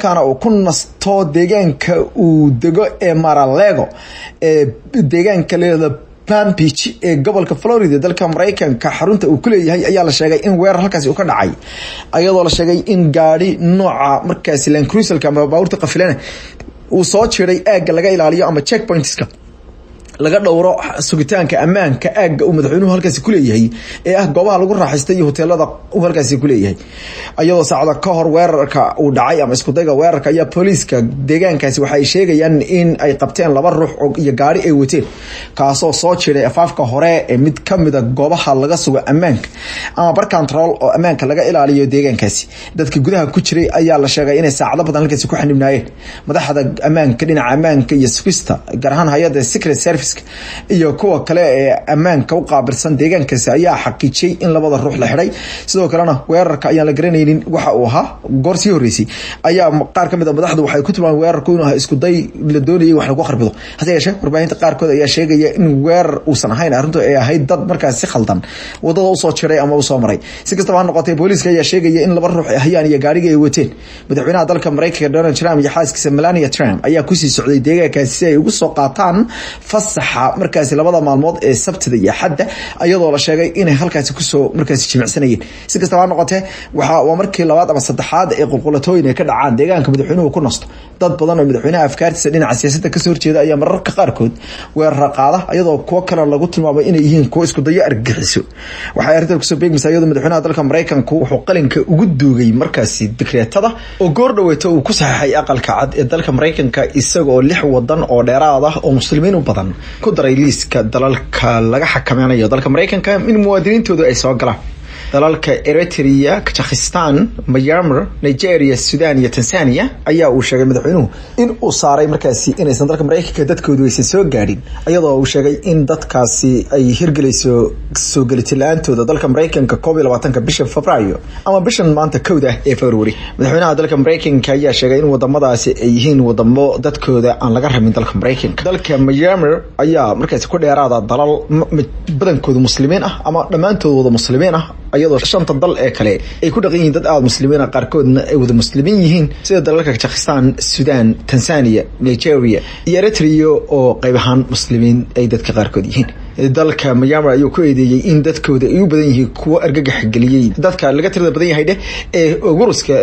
markaana uu ku nasto deegaanka uu dego ee Mar-a-Lago ee deegaanka leeyahay Palm Beach ee gobolka Florida dalka Mareykanka xarunta uu ku leeyahay ayaa la sheegay in weerar halkaas uu ka dhacay ayadoo la sheegay in gaari nooca markaas Land Cruiser-ka ama baabuurta qafilana uu soo jiray aagga laga ilaaliyo ama checkpointska laga dhowro sugitaanka ammaanka aagga uu madaxweynuhu halkaas ku leeyahay ee ah goobaha lagu raaxaystay iyo hoteelada uu halkaas ku leeyahay ayadoo saacada ka hor weerarka uu dhacay ama isku dayga weerarka ayaa booliiska deegaankaasi waxay sheegayaan in ay qabteen laba ruux iyo gaari ay wateen kaasoo soo jiray afaafka hore ee mid kamid ah goobaha laga sugo ammaanka ama bar control oo ammaanka laga ilaaliyo deegaankaasi dadka gudaha ku jiray ayaa la sheegay inay saacado badan halkaas ku xanibnaayeen madaxda ammaanka dhinaca ammaanka iyo sugista gaar ahaan hay'adda Secret Service iyo kuwa kale ee ammaanka u qaabilsan deegaankaasi ayaa xaqiijiyay in labada ruux la xiray sidoo kalena weerarka ayaan la garanaynin waxa uu ahaa goor sii horeysay ayaa qaar kamid ah madaxdu waxay ku tilmaameen weerarku inuu ahaa isku day la doonayay wax lagu qarbido hase yeeshee warbaahinta qaarkood ayaa sheegaya in weerar uusan ahayn arrintu ay ahayd dad markaas si khaldan wadada u soo jiray ama u soo maray si kastaba ha noqotay booliiska ayaa sheegaya in laba ruux ay hayaan iyo gaariga ay wateen madaxweynaha dalka Mareykanka Donald Trump iyo xaaskiisa Melania Trump ayaa ku sii socday deegaankaasi si ay ugu soo qaataan markaas labada maalmood ee Sabtida iyo Axadda ayadoo la sheegay inay halkaas ku soo markaas jimicsanayeen si kastaba noqotee waa markii labaad ama saddexaad ee qulqulatooyin ay ka dhacaan deegaanka madaxweynuhu ku nasto dad badan oo madaxweynaha afkaartiisa dhinaca siyaasadda ka soo horjeeda ayaa mararka qaarkood weerar qaada ayadoo kuwa kale lagu tilmaamay inay yihiin kuwa isku dayo argagixiso waxay arrintan ku soo beegmaysaa iyadoo madaxweynaha dalka Mareykanka wuxuu qalinka ugu duugay markaas dekreetada oo goor dhaweeto uu ku saxay aqalka cad ee dalka Mareykanka isagoo 6 wadan oo dheeraad ah oo muslimiin u badan ku daray liiska dalalka laga xakameynayo dalka Mareykanka in muwaadiniintoodu ay soo galaan dalalka Eritrea, Kazakhstan, Myanmar, Nigeria, Sudan iyo Tanzania ayaa uu sheegay madaxweynuhu in uu saaray markaasi inaysan dalka Mareykanka dadkoodu aysan soo gaarin ayadoo uu sheegay in dadkaasi ay hirgelayso soo galitaantooda dalka Mareykanka 22 bisha Febraayo ama bishan maanta 1 ee February madaxweynaha dalka Mareykanka ayaa sheegay in wadamadaasi ay yihiin wadamo dadkooda aan laga rabin dalka Mareykanka dalka Myanmar ayaa markaasi ku dheeraada dalal badankoodu muslimiin ah ama dhamaantood muslimiin ah ayadoo shanta dal ee kale ay ku dhaqan yihiin dad aad muslimiin qaarkoodna ay wada muslimiin yihiin sida dalalka Kazakhstan, Sudan, Tanzania, Nigeria iyo Eritrea oo qayb ahaan muslimiin ay dadka qaarkood yihiin dalka Myanmar ayuu ku eedeeyay in dadkooda ay u badan yihiin kuwa argagax galiyay dadka laga tirada badan yahay ee uguruska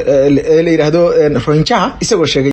la yiraahdo Rohingya isagoo sheegay